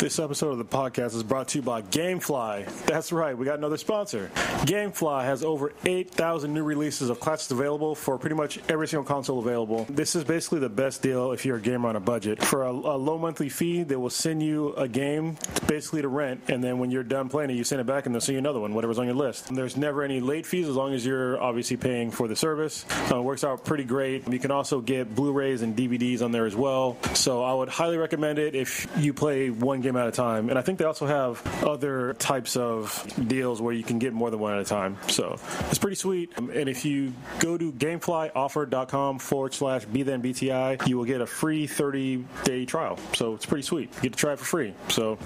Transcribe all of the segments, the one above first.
This episode of the podcast is brought to you by GameFly. That's right, we got another sponsor. GameFly has over 8,000 new releases of classics available for pretty much every single console available. This is basically the best deal if you're a gamer on a budget. For a low monthly fee, they will send you a game basically to rent, and then when you're done playing it, you send it back and they'll send you another one, whatever's on your list. And there's never any late fees as long as you're obviously paying for the service. It works out pretty great. You can also get Blu-rays and DVDs on there as well. So I would highly recommend it if you play one game at a time. And I think they also have other types of deals where you can get more than one at a time. So it's pretty sweet. And if you go to gameflyoffer.com/BThenBTI, you will get a free 30-day trial. So it's pretty sweet. You get to try it for free. So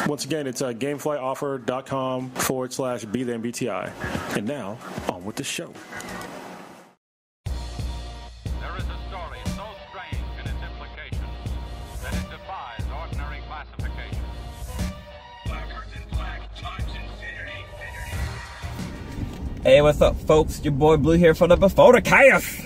once again, it's gameflyoffer.com/BThenBTI. And now, on with the show. Hey, what's up, folks? Your boy Blue here for the Before the Chaos.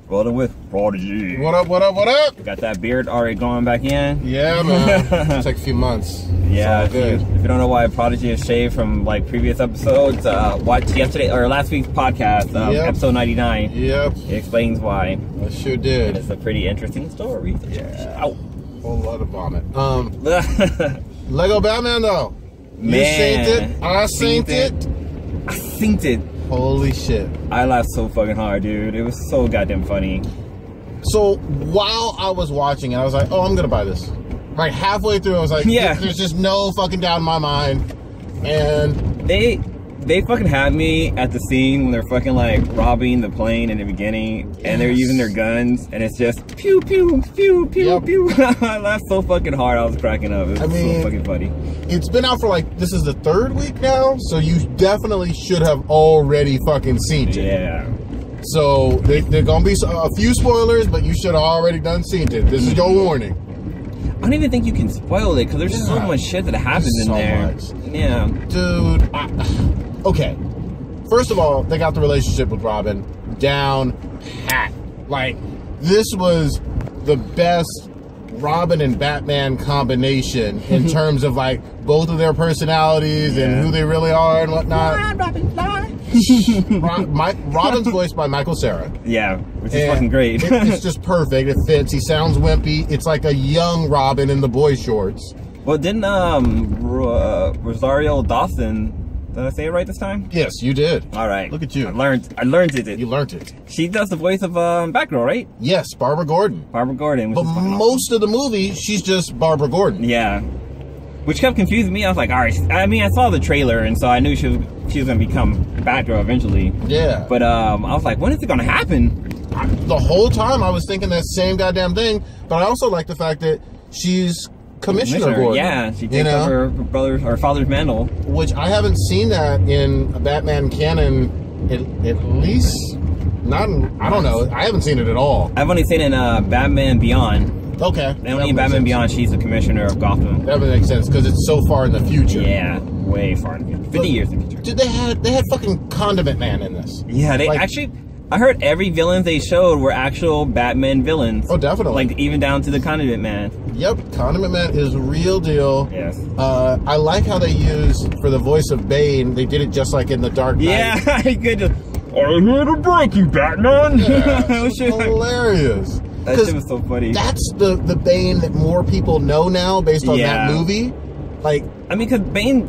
Rolling with Prodigy. What up, what up, what up? Got that beard already going back in. Yeah, man. It's like a few months. Yeah, if you don't know why Prodigy is shaved from like previous episodes, watch yesterday or last week's podcast, episode 99. Yep. It explains why. I sure did. And it's a pretty interesting story. Yeah. Ow. Whole lot of vomit. Lego Batman though. Man. You synced it. I synced it. I synced it. Holy shit. I laughed so fucking hard, dude. It was so goddamn funny. So while I was watching it, I was like, oh, I'm gonna buy this. Right halfway through, I was like, yeah. There's just no fucking doubt in my mind. And they fucking had me at the scene when they're fucking like robbing the plane in the beginning, and they're using their guns, and it's just pew pew pew pew pew. I laughed so fucking hard, I was cracking up. It was so fucking funny. It's been out for like, this is the third week now, so you definitely should have already fucking seen it. Yeah. So there gonna be a few spoilers, but you should have already done seen it. This is your warning. I don't even think you can spoil it because there's so much shit that happens in there. Yeah. Dude, okay. First of all, they got the relationship with Robin down pat. Like, this was the best Robin and Batman combination in terms of like both of their personalities and who they really are and whatnot. Robin's voiced by Michael Cera. Yeah, which is fucking great. It's just perfect. It fits. He sounds wimpy. It's like a young Robin in the boy shorts. Well, didn't Rosario Dawson? Did I say it right this time? Yes, you did. All right. Look at you. I learned it. You learned it. She does the voice of Batgirl, right? Yes, Barbara Gordon. Barbara Gordon. But most of the movie, she's just Barbara Gordon. Yeah. Which kept confusing me. I was like, all right. I mean, I saw the trailer, and so I knew she was going to become Batgirl eventually. Yeah. But I was like, when is it going to happen? The whole time I was thinking that same goddamn thing. But I also like the fact that she's Commissioner Gordon. Yeah, she takes over her father's mantle. Which I haven't seen that in a Batman canon at least. Not in, I don't know. I haven't seen it at all. I've only seen it in Batman Beyond. Okay. And only in Batman Beyond, she's the commissioner of Gotham. That would make sense because it's so far in the future. Yeah, way far in the future. 50 years in the future. Dude, they had fucking Condiment Man in this. Yeah, they actually. I heard every villain they showed were actual Batman villains. Oh, definitely. Like even down to the Condiment Man. Yep, Condiment Man is a real deal. Yes. I like how they use for the voice of Bane. They did it just like in The Dark Knight. Yeah, I could just. I'm here to break you, Batman. Yeah, it's hilarious. That shit was so funny. That's the Bane that more people know now based on that movie. Like, I mean, because Bane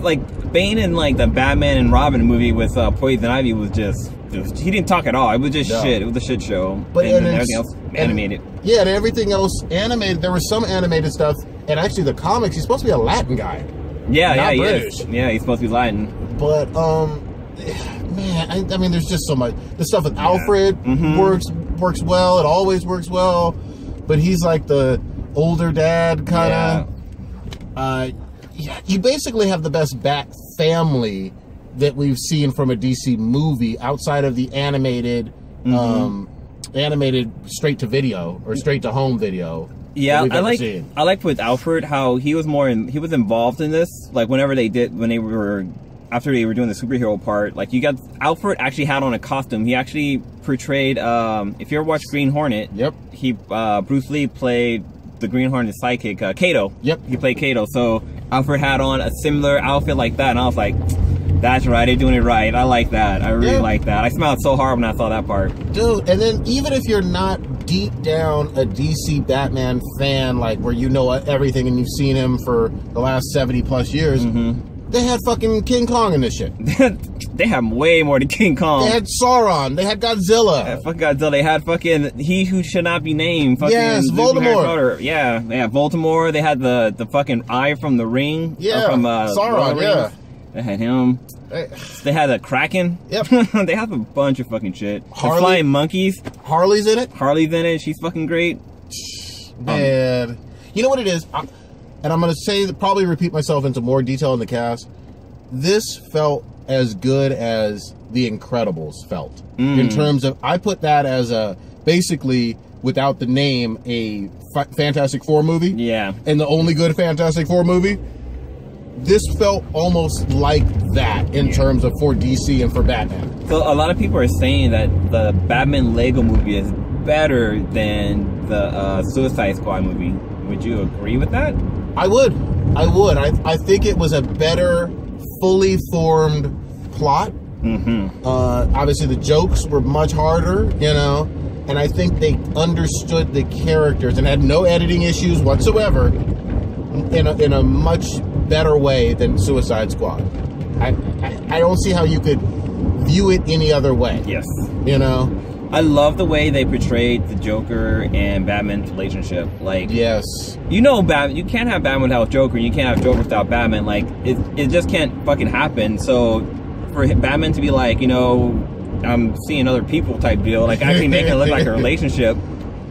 in like the Batman and Robin movie with Poison Ivy was just he didn't talk at all. It was just shit. It was a shit show. But and everything else animated. Yeah, and everything else animated. There was some animated stuff, and actually the comics. He's supposed to be a Latin guy. Yeah, not he British. is. Yeah, he's supposed to be Latin. But man, I mean, there's just so much. The stuff with Alfred works well. It always works well. But he's like the older dad kind of. You basically have the best Bat family that we've seen from a DC movie outside of the animated straight to video or straight to home video. Yeah, I like with Alfred how he was involved in this. Like after they were doing the superhero part, like Alfred actually had on a costume. He actually portrayed if you ever watched Green Hornet, yep. Bruce Lee played the Green Hornet's sidekick, Kato. Yep. He played Kato. So Alfred had on a similar outfit like that, and I was like, that's right, they're doing it right. I like that. I really like that. I smiled so hard when I saw that part. Dude, and then even if you're not deep down a DC Batman fan, like where you know everything and you've seen him for the last 70 plus years, they had fucking King Kong in this shit. They have way more than King Kong. They had Sauron. They had Godzilla. Fucking Godzilla. They had fucking He Who Should Not Be Named. Fucking Voldemort. Yeah, Voldemort. They had the fucking Eye from the Ring. Yeah, from Sauron. Yeah. They had him. They had a Kraken. Yep. They have a bunch of fucking shit. Harley. The flying monkeys. Harley's in it. Harley's in it. She's fucking great. Man, you know what it is, and I'm gonna say probably repeat myself into more detail in the cast. This felt as good as The Incredibles felt in terms of. I put that as a basically without the name a Fantastic Four movie. Yeah. And the only good Fantastic Four movie. This felt almost like that in terms of for DC and for Batman. So a lot of people are saying that the Batman Lego movie is better than the Suicide Squad movie. Would you agree with that? I would. I think it was a better, fully formed plot. Obviously, the jokes were much harder, you know, and I think they understood the characters and had no editing issues whatsoever in a much better way than Suicide Squad. I don't see how you could view it any other way. Yes. You know? I love the way they portrayed the Joker and Batman's relationship. Like, yes. You know, Batman, you can't have Batman without Joker, and you can't have Joker without Batman. Like, it just can't fucking happen. So, for Batman to be like, you know, I'm seeing other people type deal, like actually making it look like a relationship.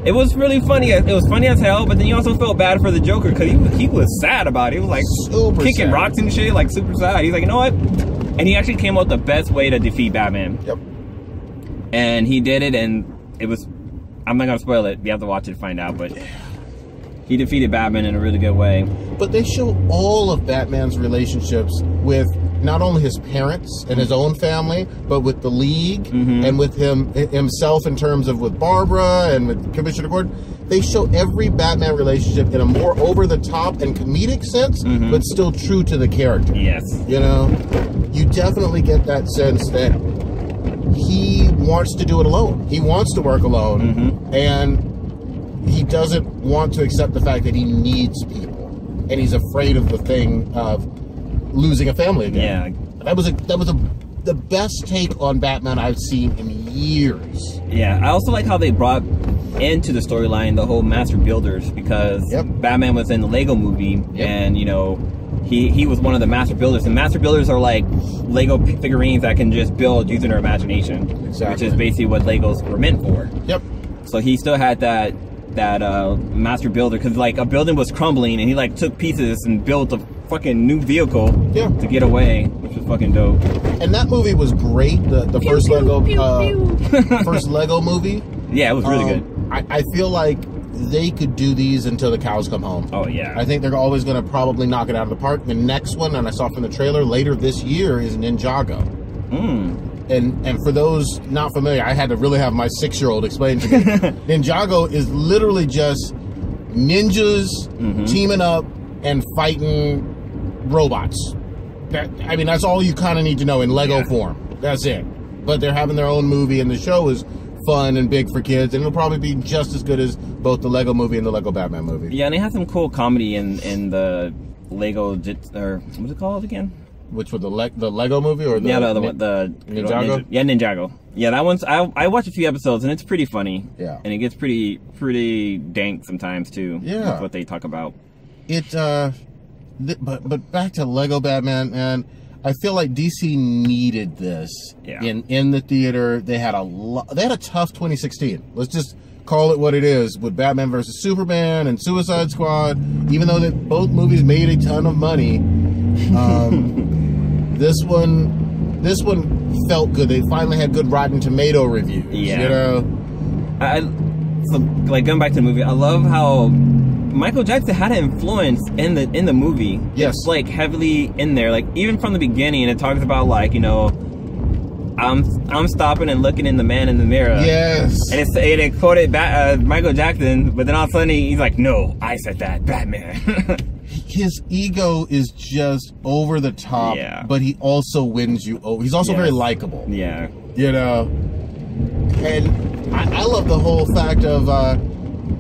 It was really funny. It was funny as hell, but then you also felt bad for the Joker because he was sad about it. He was like super kicking sad. rocks and shit, like super sad. He's like, you know what? And he actually came up with the best way to defeat Batman. Yep. And he did it, and it was. I'm not gonna spoil it. You have to watch it to find out, but he defeated Batman in a really good way. But they show all of Batman's relationships with not only his parents and his own family, but with the League and with himself in terms of with Barbara and with Commissioner Gordon. They show every Batman relationship in a more over-the-top and comedic sense, but still true to the character. Yes. You know? You definitely get that sense that he wants to do it alone. He wants to work alone, and he doesn't want to accept the fact that he needs people. And he's afraid of the thing of losing a family again. Yeah. That was the best take on Batman I've seen in years. Yeah, I also like how they brought into the storyline the whole Master Builders, because Batman was in the Lego movie, and you know, he was one of the Master Builders, and Master Builders are like Lego figurines that can just build using their imagination, which is basically what Legos were meant for. Yep. So he still had that Master Builder, because like a building was crumbling, and he like took pieces and built a fucking new vehicle to get away, which was fucking dope. And that movie was great. The first Lego first Lego movie. Yeah, it was really good. I feel like they could do these until the cows come home. Oh yeah. I think they're always going to probably knock it out of the park. The next one, and I saw from the trailer later this year, is Ninjago. And for those not familiar, I had to really have my 6-year-old explain to me. Ninjago is literally just ninjas teaming up and fighting robots. I mean, that's all you kind of need to know in Lego form. That's it. But they're having their own movie, and the show is fun and big for kids, and it'll probably be just as good as both the Lego movie and the Lego Batman movie. Yeah, and they have some cool comedy in the Lego, or what's it called again? Which was the Lego movie or the the Ninjago? Ninjago. Yeah, that one's I watched a few episodes, and it's pretty funny. Yeah, and it gets pretty dank sometimes too. Yeah, with what they talk about. It but back to Lego Batman, and I feel like DC needed this in the theater. They had a tough 2016. Let's just call it what it is, with Batman versus Superman and Suicide Squad. Even though both movies made a ton of money, this one felt good. They finally had good Rotten Tomato reviews. Yeah, you know. So like going back to the movie, I love how Michael Jackson had an influence in the movie. Yes. It's like heavily in there, like even from the beginning, and it talks about like, you know, I'm stopping and looking in the man in the mirror. Yes. And it quoted Michael Jackson, but then all of a sudden he's like, no, I said that, Batman. His ego is just over the top, but he also wins you over. He's also very likable. Yeah. You know? And I love the whole fact of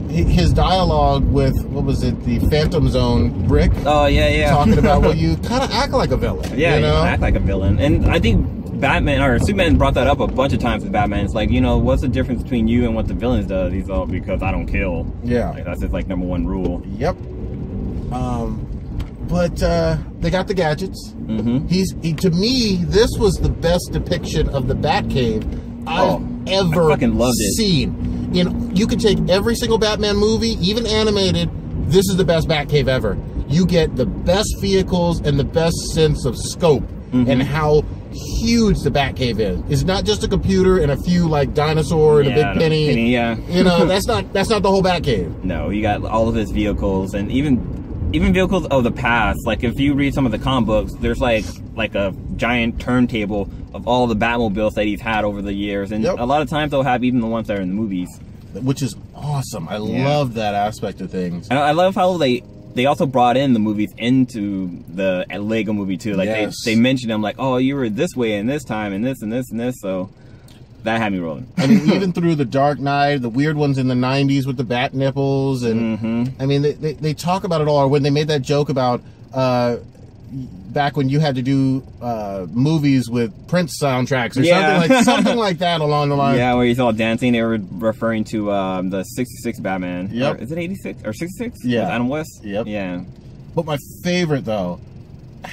his dialogue with, what was it, the Phantom Zone Rick? Oh, yeah. Talking about, well, you kind of act like a villain. Yeah, you know? You act like a villain. And I think Batman, or Superman brought that up a bunch of times with Batman. It's like, you know, what's the difference between you and what the villains does? He's all, because I don't kill. Yeah. Like, that's his, like, #1 rule. Yep. But they got the gadgets. Mm-hmm. To me, this was the best depiction of the Batcave I've ever seen. You can take every single Batman movie, even animated. This is the best Batcave ever. You get the best vehicles and the best sense of scope and how huge the Batcave is. It's not just a computer and a few like dinosaur and a big penny. You know, that's not the whole Batcave. No, you got all of his vehicles and even vehicles of the past. Like if you read some of the comic books, there's like a giant turntable of all the Batmobiles that he's had over the years, and a lot of times they'll have even the ones that are in the movies, which is awesome. I love that aspect of things. And I love how they also brought in the movies into the Lego movie too. Like they mentioned them, like, oh, you were this way in this time and this and this and this, so that had me rolling. I mean, even through the Dark Knight, the weird ones in the 90s with the bat nipples, and I mean, they talk about it all. Or when they made that joke about back when you had to do movies with Prince soundtracks or something like that along the line. Yeah, where he's all dancing. They were referring to the 66 Batman. Yep. Or, is it 86 or 66? Yeah. With Adam West? Yep. Yeah. But my favorite, though,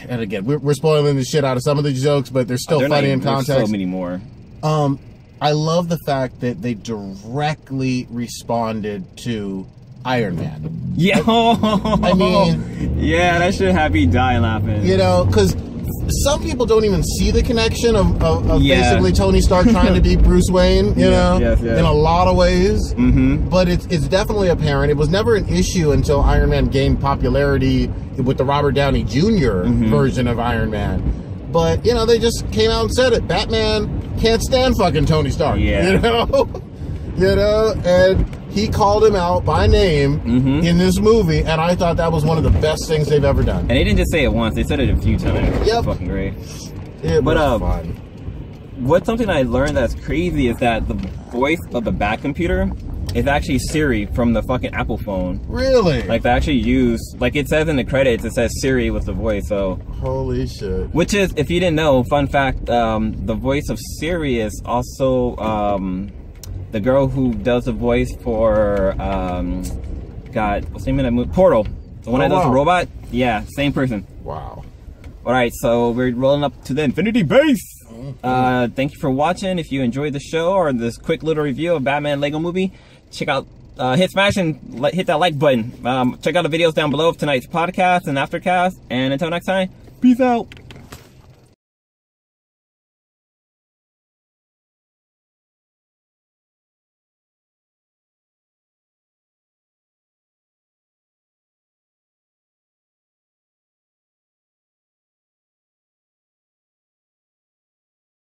and again, we're spoiling the shit out of some of the jokes, but they're still funny in context. There's so many more. I love the fact that they directly responded to Iron Man. Yeah. I mean, yeah, that should have me dying laughing. You know, because some people don't even see the connection of basically Tony Stark trying to be Bruce Wayne, you know, in a lot of ways. But it's definitely apparent. It was never an issue until Iron Man gained popularity with the Robert Downey Jr. version of Iron Man. But, you know, they just came out and said it. Batman can't stand fucking Tony Stark, you know? You know, and he called him out by name in this movie, and I thought that was one of the best things they've ever done. And they didn't just say it once; they said it a few times. Yep, it's fucking great. It was fun. What's something I learned that's crazy is that the voice of the Bat computer is actually Siri from the fucking Apple phone. Really? Like they actually use, like it says in the credits, it says Siri with the voice. So holy shit! Which is, if you didn't know, fun fact: the voice of Siri is also the girl who does the voice for God, what's the name of that movie? Portal. The one that does the robot. Yeah, same person. Wow. All right, so we're rolling up to the Infinity Base. Thank you for watching. If you enjoyed the show or this quick little review of Batman Lego Movie, check out, hit smash and hit that like button. Check out the videos down below of tonight's podcast and aftercast. And until next time, peace out.